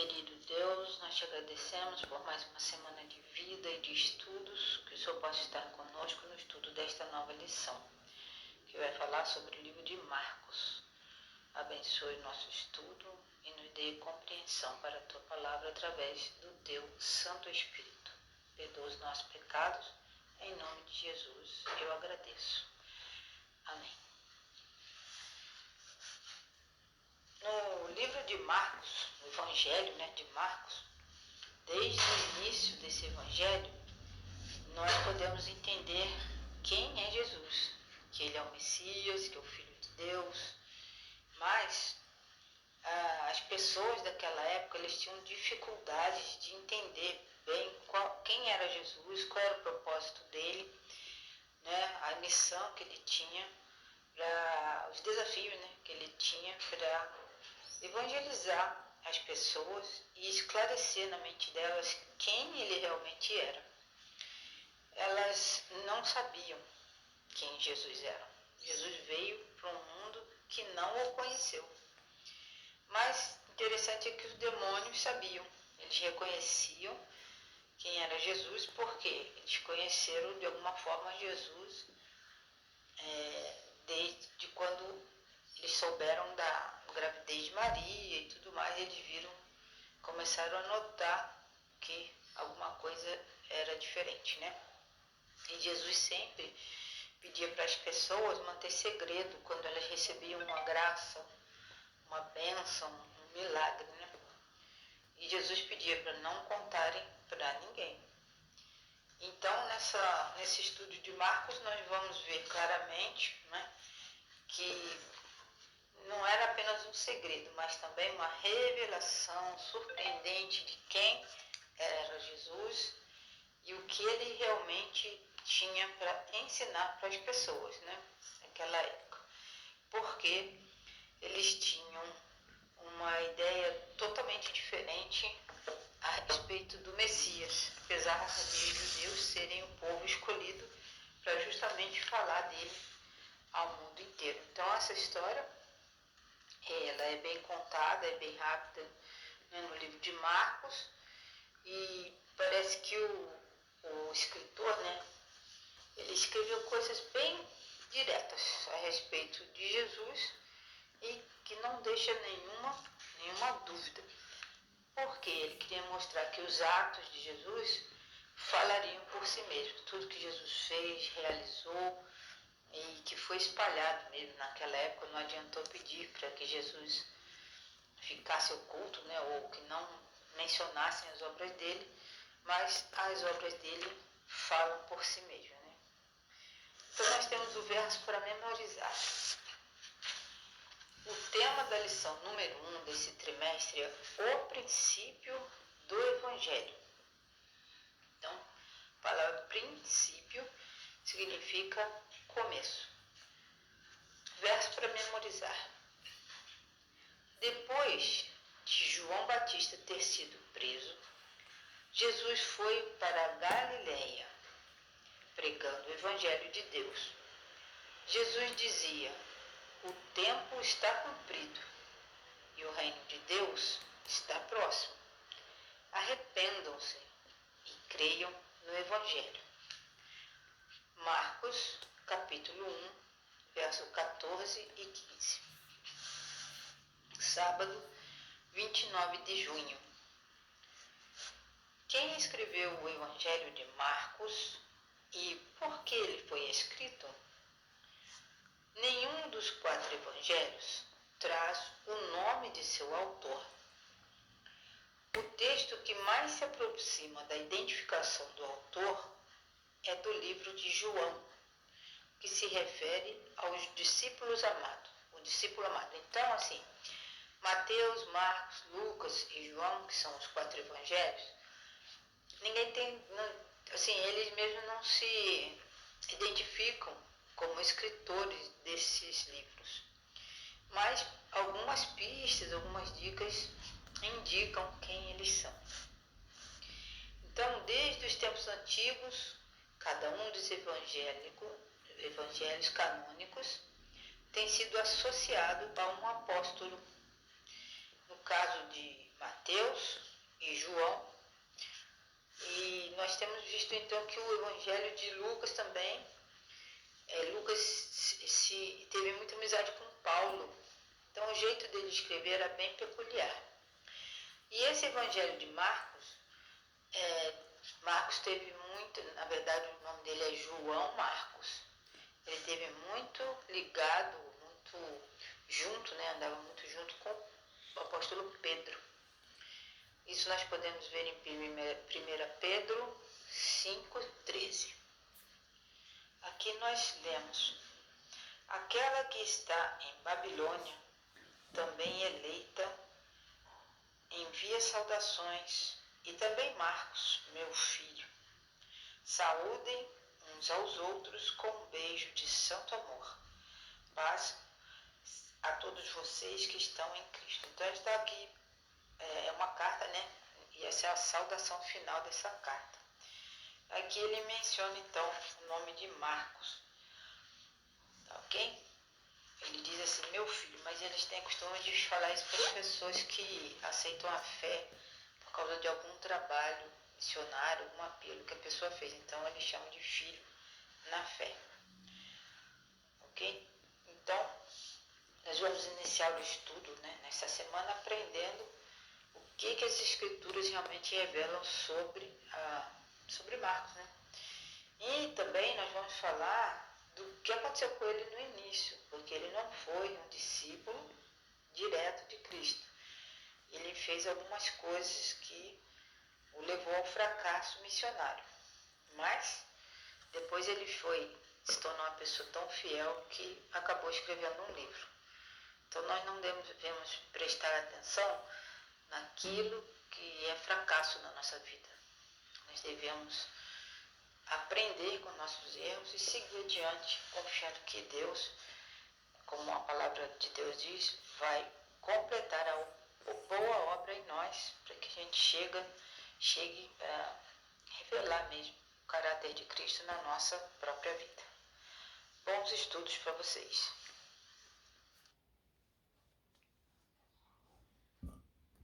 Querido Deus, nós te agradecemos por mais uma semana de vida e de estudos, que o Senhor possa estar conosco no estudo desta nova lição, que vai falar sobre o livro de Marcos. Abençoe nosso estudo e nos dê compreensão para a Tua palavra através do Teu Santo Espírito. Perdoa os nossos pecados, em nome de Jesus eu agradeço. Amém. No livro de Marcos, no Evangelho de Marcos, desde o início desse Evangelho, nós podemos entender quem é Jesus, que Ele é o Messias, que é o Filho de Deus, mas as pessoas daquela época eles tinham dificuldades de entender bem quem era Jesus, qual era o propósito dele, a missão que ele tinha, os desafios que ele tinha para evangelizar as pessoas e esclarecer na mente delas quem ele realmente era. Elas não sabiam quem Jesus era. Jesus veio para um mundo que não o conheceu. Mas interessante é que os demônios sabiam. Eles reconheciam quem era Jesus porque eles conheceram de alguma forma Jesus desde quando eles souberam da gravidez de Maria e tudo mais. Eles começaram a notar que alguma coisa era diferente, E Jesus sempre pedia para as pessoas manter segredo quando elas recebiam uma graça, uma bênção, um milagre, E Jesus pedia para não contarem para ninguém. Então, nesse estudo de Marcos, nós vamos ver claramente, que não era apenas um segredo, mas também uma revelação surpreendente de quem era Jesus e o que ele realmente tinha para ensinar para as pessoas, naquela época. Porque eles tinham uma ideia totalmente diferente a respeito do Messias, apesar de judeus serem o povo escolhido para justamente falar dele ao mundo inteiro. Então essa história, ela é bem contada, é bem rápida, no livro de Marcos, e parece que o escritor, ele escreveu coisas bem diretas a respeito de Jesus e que não deixa nenhuma dúvida, porque ele queria mostrar que os atos de Jesus falariam por si mesmos, tudo que Jesus fez, realizou e que foi espalhado mesmo naquela época. Não adiantou pedir para que Jesus ficasse oculto, ou que não mencionassem as obras dele, mas as obras dele falam por si mesmas. Então nós temos o verso para memorizar. O tema da lição número 1 desse trimestre é o princípio do Evangelho. Então, a palavra princípio significa começo. Verso para memorizar. Depois de João Batista ter sido preso, Jesus foi para a Galileia, pregando o Evangelho de Deus. Jesus dizia: o tempo está cumprido e o reino de Deus está próximo. Arrependam-se e creiam no Evangelho. Marcos, capítulo 1, verso 14 e 15. Sábado, 29 de junho. Quem escreveu o Evangelho de Marcos e por que ele foi escrito? Nenhum dos 4 evangelhos traz o nome de seu autor. O texto que mais se aproxima da identificação do autor é do livro de João, que se refere aos discípulos amados, o discípulo amado. Então, Mateus, Marcos, Lucas e João, que são os 4 evangelhos, eles mesmos não se identificam como escritores desses livros. Mas algumas pistas, algumas dicas indicam quem eles são. Então, desde os tempos antigos, cada um dos evangelhos canônicos tem sido associado a um apóstolo. No caso de Mateus, Mateus e João. E nós temos visto então que o Evangelho de Lucas também, Lucas teve muita amizade com Paulo, então o jeito dele escrever era bem peculiar. E esse Evangelho de Marcos, Marcos teve muito, na verdade o nome dele é João Marcos, ele teve muito ligado, muito junto, andava muito junto com o apóstolo Pedro. Isso nós podemos ver em 1 Pedro 5,13. Aqui nós lemos: aquela que está em Babilônia, também eleita, envia saudações, e também Marcos, meu filho. Saúdem uns aos outros com um beijo de santo amor. Paz a todos vocês que estão em Cristo. Então está aqui, é uma carta, E essa é a saudação final dessa carta. Aqui ele menciona então o nome de Marcos, tá ok? Ele diz assim, meu filho, mas eles têm a costume de falar isso para as pessoas que aceitam a fé por causa de algum trabalho missionário, algum apelo que a pessoa fez. Então eles chamam de filho na fé, ok? Então, nós vamos iniciar o estudo, nessa semana, aprendendo o que as escrituras realmente revelam sobre Marcos, E também nós vamos falar do que aconteceu com ele no início, porque ele não foi um discípulo direto de Cristo. Ele fez algumas coisas que o levou ao fracasso missionário, mas depois ele se tornou uma pessoa tão fiel que acabou escrevendo um livro. Então nós não devemos prestar atenção naquilo que é fracasso na nossa vida. Nós devemos aprender com nossos erros e seguir adiante, confiando que Deus, como a palavra de Deus diz, vai completar a boa obra em nós, para que a gente chegue a revelar mesmo o caráter de Cristo na nossa própria vida. Bons estudos para vocês.